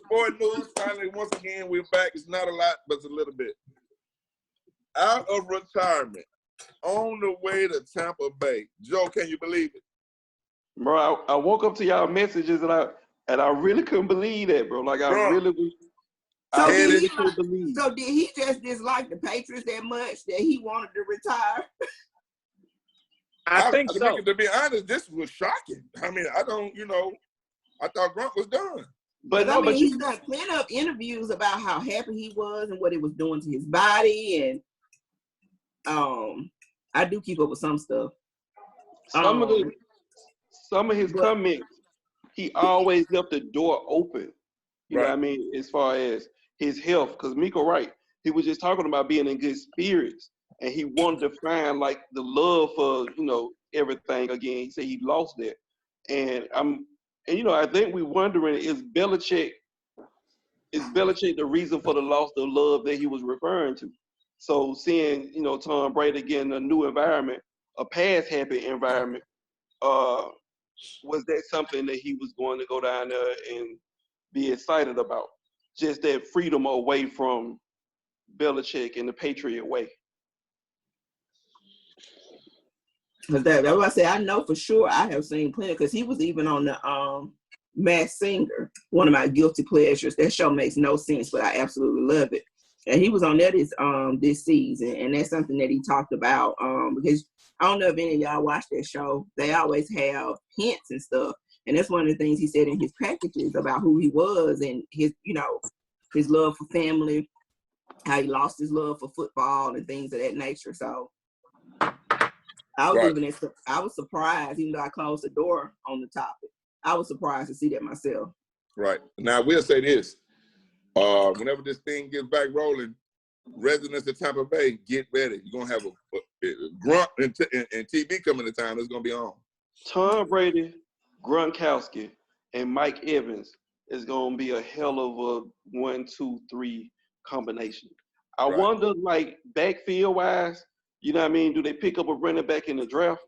Sport news. Finally, once again, we're back. It's not a lot, but it's a little bit. Out of retirement, on the way to Tampa Bay. Joe, can you believe it? Bro, I woke up to y'all messages and I really couldn't believe that, bro. Like, I really couldn't believe. So did he just dislike the Patriots that much that he wanted to retire? I think so. To be honest, this was shocking. I mean, I thought Gronk was done. But he's done plenty of interviews about how happy he was and what it was doing to his body, and I do keep up with some stuff. Some of his comments, he always left the door open. You know what I mean? As far as his health, because Miko, right? He was just talking about being in good spirits, and he wanted to find like the love for everything again. He said he lost that, and I think we're wondering, is Belichick the reason for the loss of love that he was referring to? So seeing Tom Brady getting a new environment, a past happy environment, was that something that he was going to go down there and be excited about? Just that freedom away from Belichick and the Patriot way. That's what I say. I know for sure. I have seen plenty, because he was even on the Masked Singer, one of my guilty pleasures. That show makes no sense, but I absolutely love it. And he was on there this season, and that's something that he talked about. Because I don't know if any of y'all watch that show. They always have hints and stuff, and that's one of the things he said in his packages about who he was and his love for family, how he lost his love for football and things of that nature. So I was surprised, even though I closed the door on the topic. I was surprised to see that myself. Right. Now, we'll say this. Whenever this thing gets back rolling, residents of Tampa Bay, get ready. You're going to have a Grunt and TV coming to town. It's going to be on. Tom Brady, Gronkowski, and Mike Evans is going to be a hell of a 1, 2, 3 combination. I wonder, like, backfield-wise, you know what I mean? Do they pick up a running back in the draft?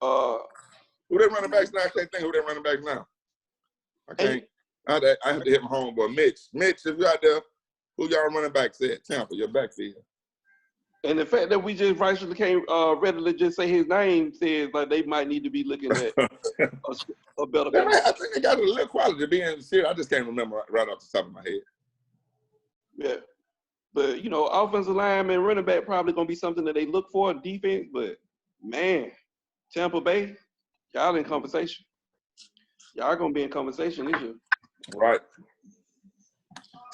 Who they running backs now? I can't think who they running backs now. I can't. I have to hit my homeboy, Mitch. Mitch, if you're out there, who y'all running backs at? Tampa, your backfield. And the fact that we just rightfully can't readily just say his name says like they might need to be looking at a better back. I think they got a little quality being serious. I just can't remember right off the top of my head. Yeah. But, offensive lineman, running back probably going to be something that they look for in defense. But, man, Tampa Bay, y'all in conversation. Y'all going to be in conversation this year. Right.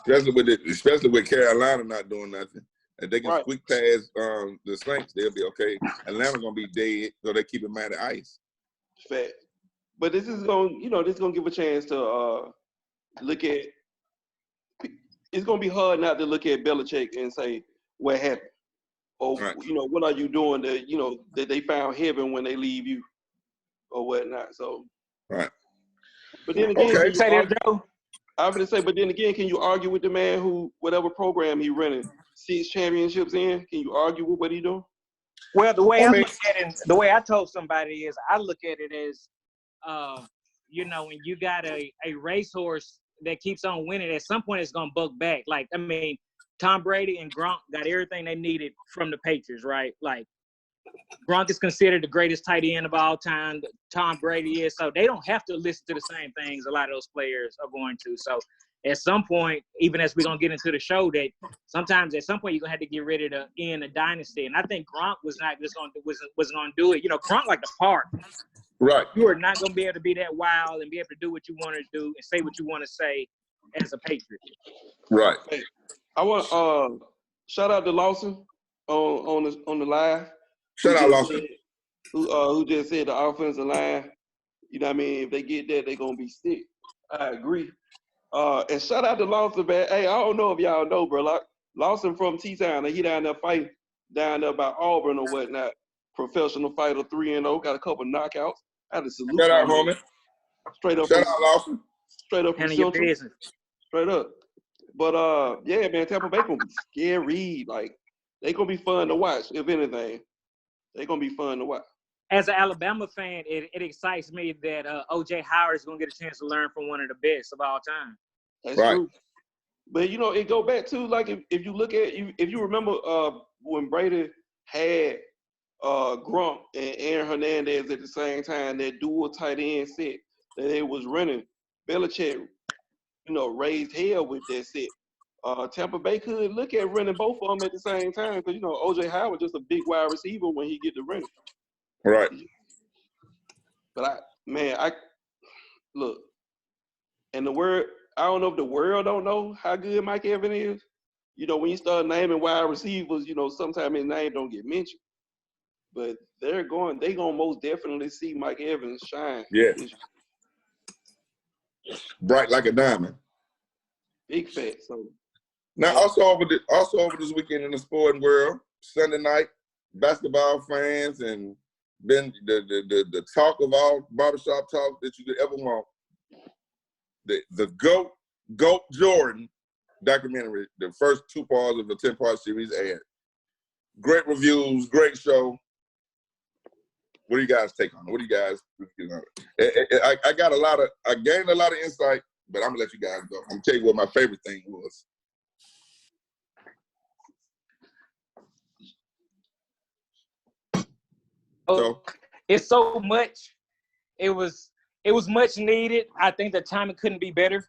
Especially with Carolina not doing nothing. If they can squeak past the Saints, they'll be okay. Atlanta going to be dead, so they keep it mad at ice. Fact. But this is going to give a chance to look at. It's going to be hard not to look at Belichick and say, what happened? Or, what are you doing that they found heaven when they leave you or whatnot. So, right. But then again, okay. Say that, Joe. I'm going to say, but then again, can you argue with the man who, whatever program he running, 6 championships in, can you argue with what he doing? Well, the way I look at it, the way I told somebody is, I look at it as, when you got a racehorse that keeps on winning, at some point it's going to buck back. Like, I mean, Tom Brady and Gronk got everything they needed from the Patriots, right? Like, Gronk is considered the greatest tight end of all time. Tom Brady is. So they don't have to listen to the same things a lot of those players are going to. So at some point, even as we're going to get into the show, that sometimes at some point you're going to have to get ready to end a dynasty. And I think Gronk was not just going to do it. Gronk like the park. Right. You are not going to be able to be that wild and be able to do what you want to do and say what you want to say as a Patriot. Right. Hey, I want shout out to Lawson on the live. Shout out Lawson. Who just said the offensive line, you know what I mean? If they get that, they're going to be sick. I agree. And shout out to Lawson, man. Hey, I don't know if y'all know, bro. Like, Lawson from T-Town, he down there fighting down there by Auburn or whatnot. Professional fighter, 3-0, got a couple knockouts. I had to salute. Shout out, homie. Straight up. Shout out, Lawson. Straight up from Central. Straight up. But, yeah, man, Tampa Bay going to be scary. Like, they going to be fun to watch, if anything. They going to be fun to watch. As an Alabama fan, it excites me that O.J. Howard is going to get a chance to learn from one of the best of all time. That's true. But you know, it go back to like if you look at if you remember when Brady had Gronk and Aaron Hernandez at the same time, that dual tight end set that they was running, Belichick, you know, raised hell with that set. Tampa Bay could look at running both of them at the same time because, you know, O.J. Howard just a big wide receiver when he get to running. Right. But I look, and I don't know if the world don't know how good Mike Evans is. You know, when you start naming wide receivers, you know, sometimes his name don't get mentioned. But they gonna most definitely see Mike Evans shine. Yeah. Bright like a diamond. Big fat. So now also over this weekend in the sporting world, Sunday night, basketball fans and been the talk of all barbershop talk that you could ever want. The GOAT Jordan documentary, the first 2 parts of the 10-part series aired. Great reviews, great show. What do you guys take on it? What do you guys, you know? I gained a lot of insight, but I'm gonna let you guys go. I'm gonna tell you what my favorite thing was. So it's so much. It was much needed. I think the timing couldn't be better.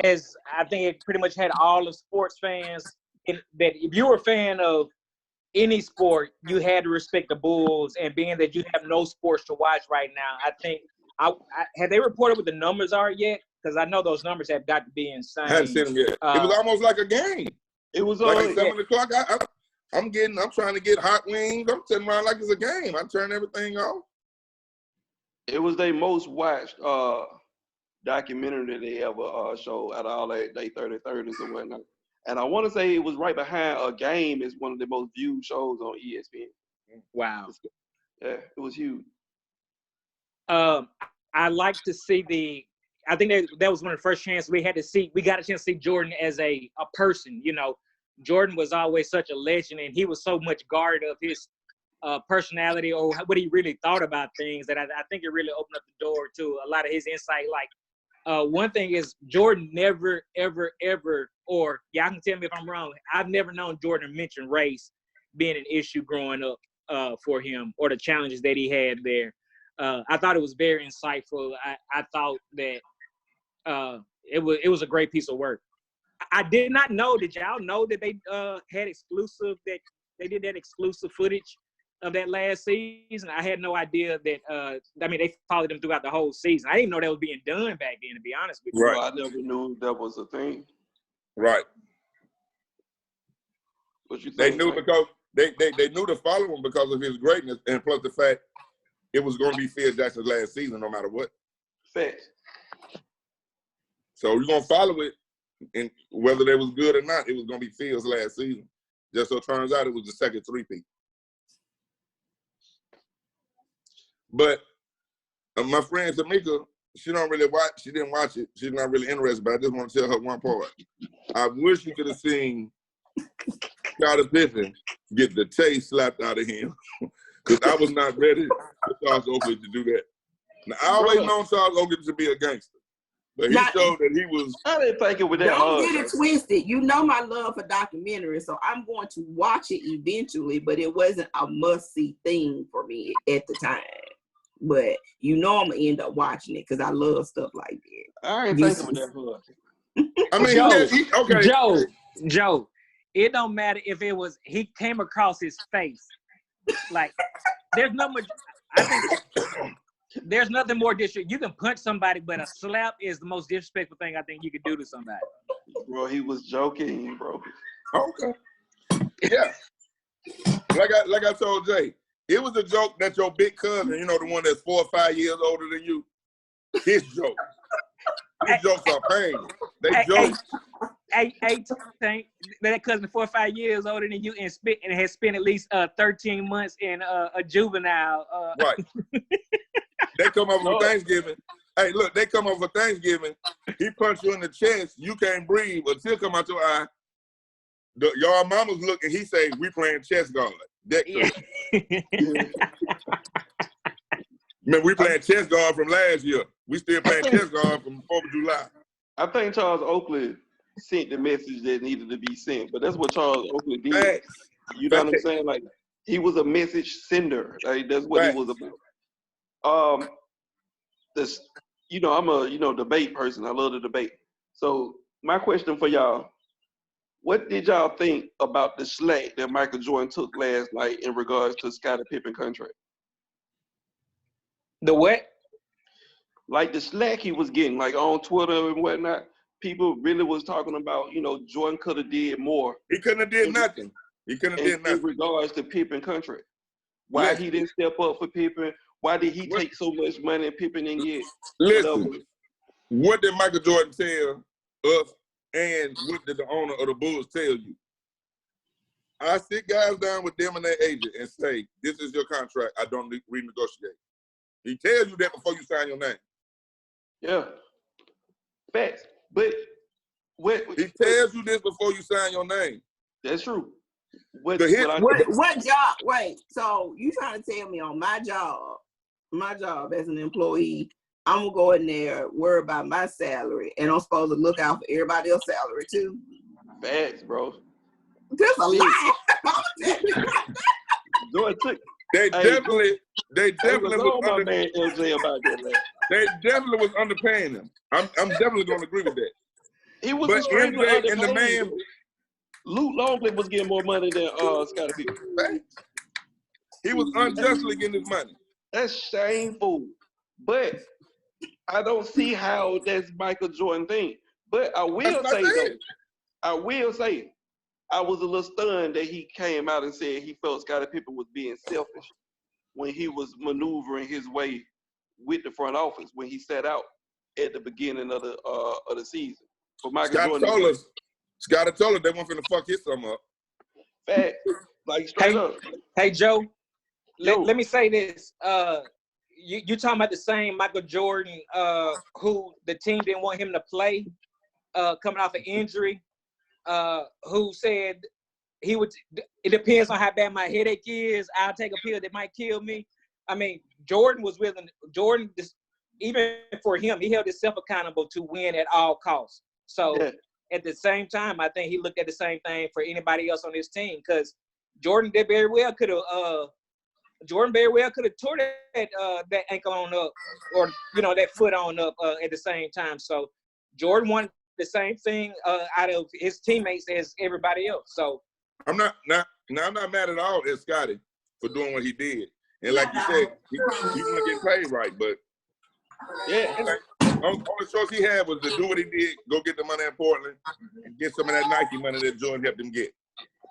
As I think it pretty much had all of sports fans that if you were a fan of any sport, you had to respect the Bulls. And being that you have no sports to watch right now, I think have they reported what the numbers are yet? Because I know those numbers have got to be insane. I hadn't seen them yet. It was almost like a game. It was like at 7 o'clock. I'm trying to get hot wings. I'm sitting around like it's a game. I turn everything off. It was their most watched documentary that they ever showed out of all they 30-30s and whatnot. And I want to say it was right behind A Game is one of the most viewed shows on ESPN. Wow. Yeah, it was huge. I like to see I think that was one of the first chances we got a chance to see Jordan as a person. You know, Jordan was always such a legend, and he was so much guard of his personality or what he really thought about things that I think it really opened up the door to a lot of his insight. Like, one thing is Jordan never, ever, ever, or y'all can tell me if I'm wrong, I've never known Jordan mention race being an issue growing up for him or the challenges that he had there. I thought it was very insightful. I thought that it was a great piece of work. I did not know. Did y'all know that they did that exclusive footage of that last season? I had no idea that. They followed them throughout the whole season. I didn't even know that was being done back then. To be honest with you, right? Well, I never knew that was a thing. Right. What you think? They knew because they knew to follow him because of his greatness, and plus the fact it was going to be Phil Jackson's last season, no matter what. Fact. So you're gonna follow it, and whether they was good or not, it was gonna be Phil's last season. Just so it turns out it was the second three-peat. But my friend Tamika, she don't really watch. She didn't watch it. She's not really interested. But I just want to tell her one part. I wish you could have seen Scottie Pippen get the taste slapped out of him, because I was not ready for Charles Oakley to do that. Now, I always known Charles Oakley to be a gangster, but he showed that he was. I didn't think it was that Don't hard. get it twisted. You know my love for documentaries, so I'm going to watch it eventually, but it wasn't a must-see thing for me at the time. But you know I'm going to end up watching it because I love stuff like that. I ain't thinking of that hard. I mean, okay. Joe, it don't matter if it was, he came across his face. Like, there's no much, I think there's nothing more disrespectful. You can punch somebody, but a slap is the most disrespectful thing I think you could do to somebody. Bro, he was joking, bro. Okay. Yeah. Like I told Jay, it was a joke that your big cousin, you know, the one that's 4 or 5 years older than you, his joke. His jokes are pain. They joke. Tank, that cousin 4 or 5 years older than you and has spent at least 13 months in a juvenile. Right. They come over for Thanksgiving. Hey, look, they come over for Thanksgiving. He punched you in the chest. You can't breathe. A tear come out your eye. Y'all mamas look and he say, we playing chess guard. Man, we playing chess guard from last year. We still playing chess guard from 4th of July. I think Charles Oakley sent the message that needed to be sent, but that's what Charles Oakley did. Facts. You know what I'm saying? Like he was a message sender. Like that's what he was about. This, I'm a debate person. I love to debate. So my question for y'all: what did y'all think about the slack that Michael Jordan took last night in regards to Scottie Pippen contract? The what? Like the slack he was getting, like on Twitter and whatnot. People really was talking about, Jordan could have did more. He couldn't have did nothing. He couldn't have did nothing. In regards to Pippen contract. Why he didn't step up for Pippen? Why did he take so much money and Pippen didn't get? Listen, what did Michael Jordan tell us and what did the owner of the Bulls tell you? I sit guys down with them and their agent and say, this is your contract. I don't renegotiate. He tells you that before you sign your name. Yeah. Facts. But he tells you this before you sign your name. That's true. What job? Wait, so you trying to tell me on my job as an employee, I'm gonna go in there, worry about my salary, and I'm supposed to look out for everybody else's salary too? Facts, bro. There's a lot. They definitely was my man LJ about that, man. They definitely was underpaying him. I'm definitely gonna agree with that. He was MJ and the man. Luke Longley was getting more money than Scottie Pippen. He was unjustly getting his money. That's shameful. But I don't see how that's Michael Jordan thing. But I will say, I was a little stunned that he came out and said he felt Scottie Pippen was being selfish when he was maneuvering his way with the front office when he sat out at the beginning of the season. But Michael Jordan Scottie told us they weren't finna fuck his sum up. Fact. Like straight up. Hey Joe, let me say this. You talking about the same Michael Jordan who the team didn't want him to play coming off an injury, who said he would, it depends on how bad my headache is, I'll take a pill that might kill me. I mean, Jordan was willing, even for him, he held himself accountable to win at all costs. So at the same time, I think he looked at the same thing for anybody else on his team, because Jordan very well could have tore that ankle on up, or that foot on up at the same time. So Jordan wanted the same thing out of his teammates as everybody else. So I'm not mad at all at Scottie for doing what he did. And like you said, he want to get paid right, but only choice he had was to do what he did, go get the money in Portland, and get some of that Nike money that Jordan helped him get.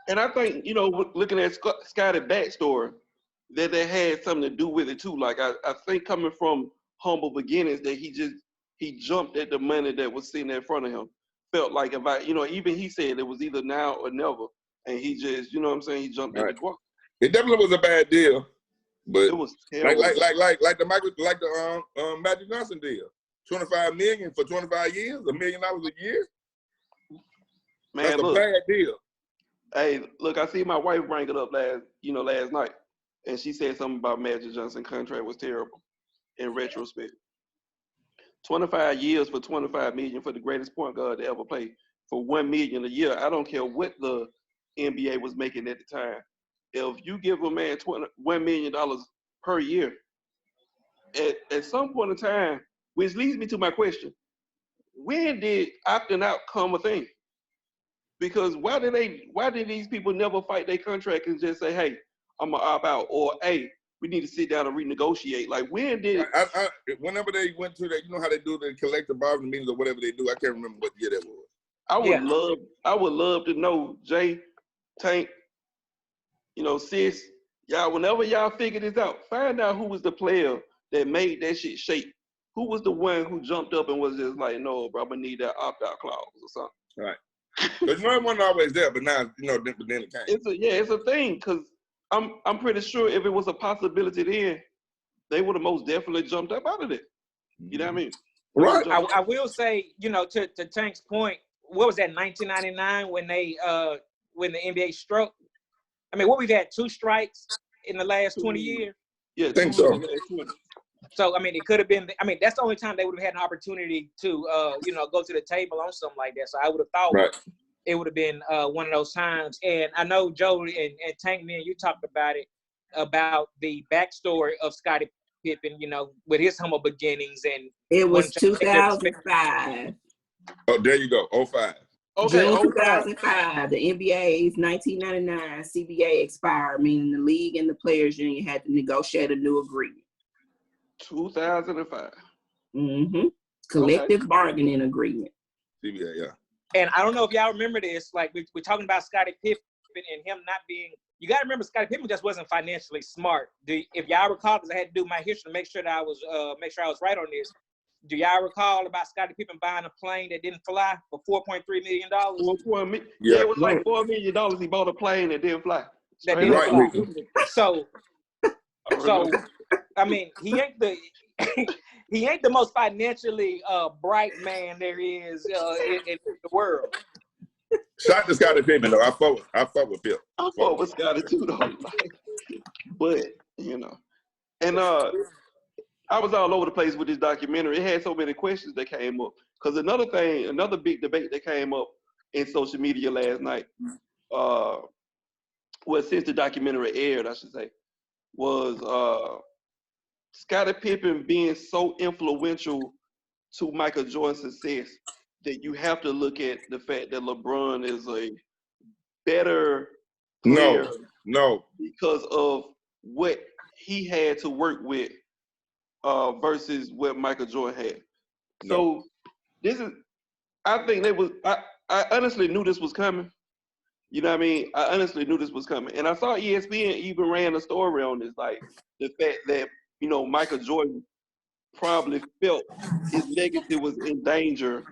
And I think, looking at Scottie's backstory, that had something to do with it too. Like I think coming from humble beginnings, that he jumped at the money that was sitting in front of him. Felt like even he said it was either now or never, and he just, he jumped at the guap. It definitely was a bad deal, but it was terrible. like the Magic Johnson deal, $25 million for 25 years, $1 million a year. Man, that's a bad deal. Hey, look, I see my wife bring it up last night, and she said something about Magic Johnson contract was terrible in retrospect. 25 years for $25 million for the greatest point guard to ever play for $1 million a year. I don't care what the NBA was making at the time. If you give a man $1 million per year, at some point in time, which leads me to my question: when did opting out come a thing? Because why did these people never fight their contract and just say, hey, I'm gonna opt out, or hey, we need to sit down and renegotiate? Like, when did whenever they went to that, how they do the collective bargaining meetings or whatever they do, I can't remember what year that was. I would love to know, Jay, Tank, sis, y'all, whenever y'all figure this out, find out who was the player that made that shit shake. Who was the one who jumped up and was just like, no, bro, I'm gonna need that opt-out clause or something. Right. Because it wasn't always there, but now, then it came. It's a thing, because I'm pretty sure if it was a possibility then, they would have most definitely jumped up out of it. You know what I mean? Right. I will say, to Tank's point, what was that, 1999 when the NBA struck? I mean, we've had 2 strikes in the last 20 years? Yeah, I think so. So I mean, it could have been. I mean, that's the only time they would have had an opportunity to, go to the table on something like that. So I would have thought it would have been one of those times. And I know Joe and Tank, man, you talked about it, about the backstory of Scottie Pippen, with his humble beginnings, and it was 2005. Oh, there you go. 05. Okay, June 05. 2005, the NBA's 1999 CBA expired, meaning the league and the players' union had to negotiate a new agreement. 2005. Collective bargaining agreement. CBA, yeah. And I don't know if y'all remember this. Like we're talking about Scottie Pippen and him not being. You got to remember, Scottie Pippen just wasn't financially smart. If y'all recall, because I had to do my history to make sure I was right on this. Do y'all recall about Scottie Pippen buying a plane that didn't fly for $4.3 million? Yeah, it was like $4 million. He bought a plane that didn't fly. That didn't fly. So I mean, he ain't the most financially bright man there is in the world. Shout to Scottie Pippen though. I fuck with Pip. I fuck with Scottie too though. But and I was all over the place with this documentary. It had so many questions that came up. Because another big debate that came up in social media last night, since the documentary aired, I should say, was Scottie Pippen being so influential to Michael Jordan's success that you have to look at the fact that LeBron is a better player because of what he had to work with versus what Michael Jordan had. So I think I honestly knew this was coming. You know what I mean? I honestly knew this was coming. And I saw ESPN even ran a story on this, like the fact that, Michael Jordan probably felt his legacy was in danger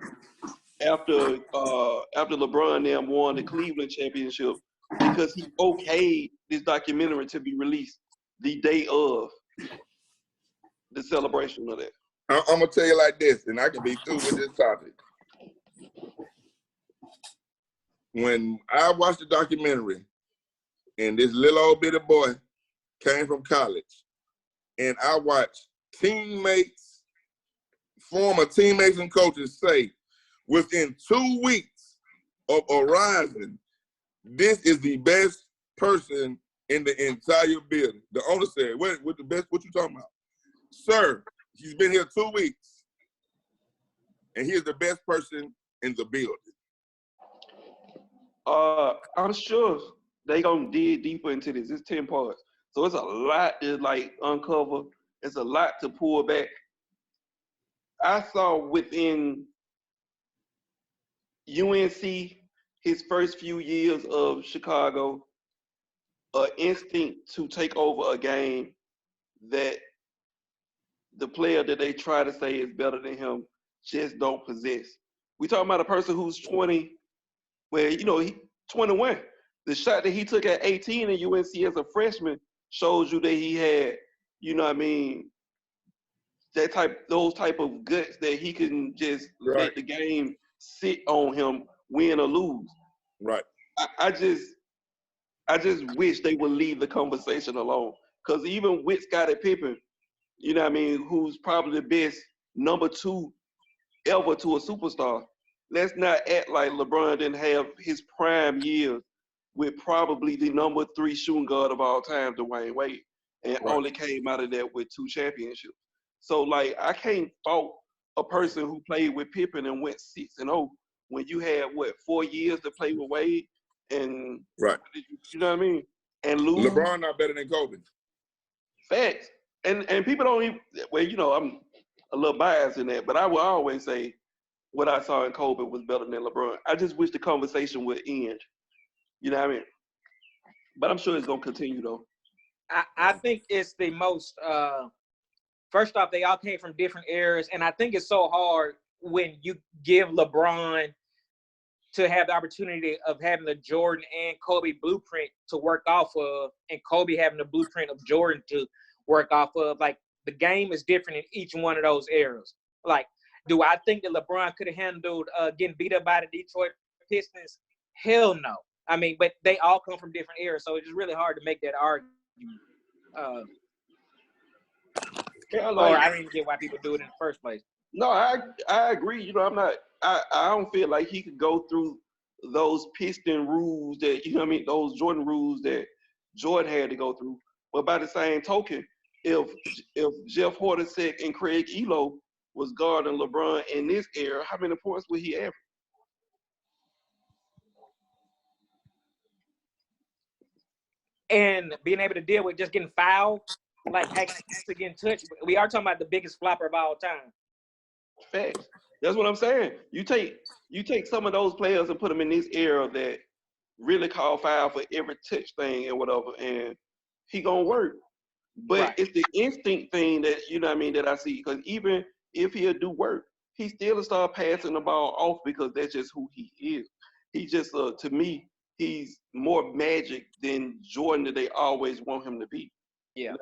after LeBron then won the Cleveland championship because he okayed this documentary to be released the day of the celebration of that. I'm gonna tell you like this, and I can be through with this topic. When I watched the documentary, and this little old bitty boy came from college, and I watched former teammates and coaches say, within 2 weeks of arriving, this is the best person in the entire building. The owner said, what the best? What you talking about? Sir, he's been here 2 weeks, and he's the best person in the building. I'm sure they gonna dig deeper into this. It's 10 parts, so it's a lot to uncover. It's a lot to pull back. I saw within UNC his first few years of Chicago, an instinct to take over a game that the player that they try to say is better than him just don't possess. We talking about a person who's 20, where he 21. The shot that he took at 18 in UNC as a freshman shows you that he had, those type of guts that he can just let the game sit on him, win or lose. Right. I just wish they would leave the conversation alone. Because even with Scottie Pippen, who's probably the best number 2 ever to a superstar, let's not act like LeBron didn't have his prime years with probably the number 3 shooting guard of all time, Dwayne Wade, and only came out of that with 2 championships. So, I can't fault a person who played with Pippen and went 6-0 when you had, 4 years to play with Wade and, you know what I mean? And lose. LeBron not better than Kobe. Facts. And people don't even, I'm a little biased in that, but I will always say what I saw in Kobe was better than LeBron. I just wish the conversation would end. You know what I mean? But I'm sure it's going to continue, though. I think it's the most first off, they all came from different eras, and I think it's so hard when you give LeBron to have the opportunity of having the Jordan and Kobe blueprint to work off of, and Kobe having the blueprint of Jordan to work off of. Like, the game is different in each one of those eras. Like, do I think that LeBron could have handled getting beat up by the Detroit Pistons? Hell no. I mean, but they all come from different eras, so it's just really hard to make that argument. Yeah, or I don't even get why people do it in the first place. No, I agree. You know, I'm not. I don't feel like he could go through those Piston rules that those Jordan rules that Jordan had to go through. But by the same token, if Jeff Hornacek and Craig Elo was guarding LeBron in this era, how many points would he average? And being able to deal with just getting fouled, like actually getting touched. We are talking about the biggest flopper of all time. Facts. That's what I'm saying. You take some of those players and put them in this era that really call foul for every touch thing and whatever, and he gonna work. But Right. it's the instinct thing that that I see. Because even if he'll do work, he still start passing the ball off because that's just who he is. He just to me, he's more Magic than Jordan that they always want him to be. Yeah.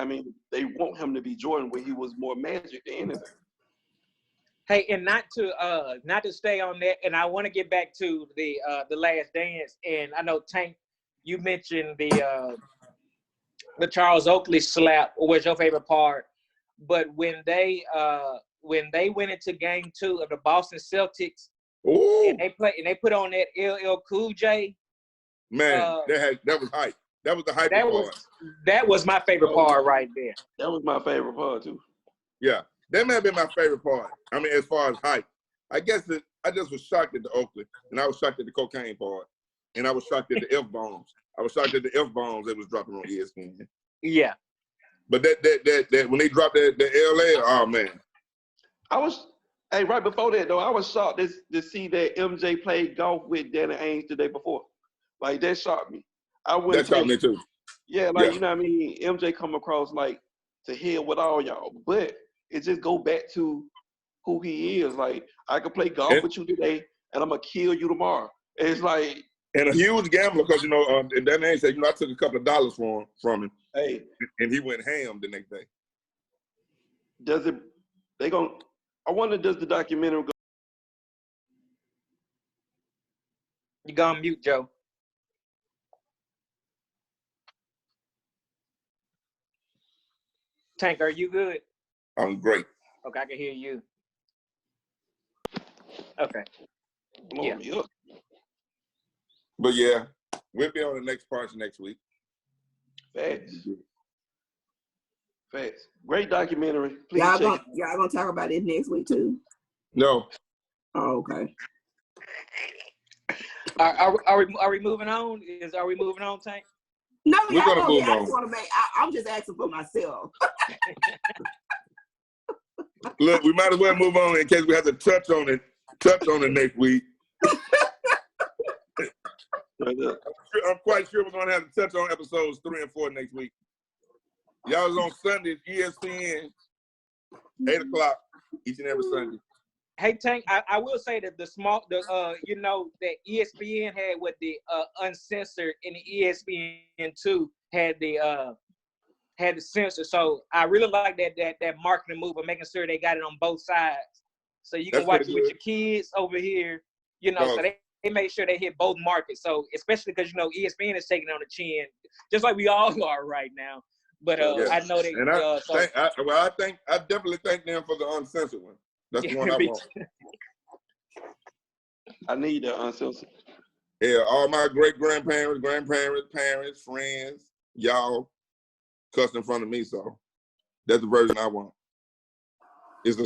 They want him to be Jordan when he was more Magic than anything. Hey, and not to stay on that, and I want to get back to the Last Dance. And I know Tank, you mentioned the Charles Oakley slap was your favorite part, but when they went into Game 2 of the Boston Celtics, and they put on that LL Cool J, man, that was hype. That was the hype part. That was my favorite part right there. That was my favorite part too. Yeah. That may have been my favorite part. I mean, as far as hype. I guess I just was shocked at the Oakley, and I was shocked at the cocaine part, and I was shocked at the F-bombs. I was shocked at the F-bombs that was dropping on ESPN. Yeah. But that when they dropped the LA, oh, man. Right before that, though, I was shocked to see that MJ played golf with Danny Ainge the day before. Like, that shocked me. That shocked me, too. Yeah, MJ come across like to hell with all y'all. But it just go back to who he is. Like, I could play golf with you today, and I'm going to kill you tomorrow. It's like... And a huge gambler, because, and that name said, I took a couple of dollars from him. Hey. And he went ham the next day. I wonder, does the documentary go... You gone mute, Joe. Tank, are you good? I'm great. Okay, I can hear you. Okay. Yeah. But yeah, we'll be on the next parts next week. Facts. Great documentary. Please y'all gonna talk about it next week too? No. Oh, okay. Are we moving on? Are we moving on, Tank? No, we're gonna move on. I'm just asking for myself. Look, we might as well move on in case we have to touch on it next week. I'm quite sure we're going to have to touch on episodes 3 and 4 next week. Y'all is on Sundays, ESPN, 8 o'clock each and every Sunday. Hey, Tank, I will say that that ESPN had with the uncensored, and the ESPN2 had the censor. So I really like that marketing move of making sure they got it on both sides. So you can watch it with your kids over here, so they make sure they hit both markets. So especially because, ESPN is taking on the chin, just like we all are right now. But I know they. And I definitely thank them for the uncensored one. That's the one I want. I need that uncensored. Yeah, all my great-grandparents, grandparents, parents, friends, y'all cussed in front of me, so that's the version I want. It's a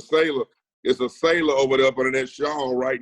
sailor over there up under that shawl right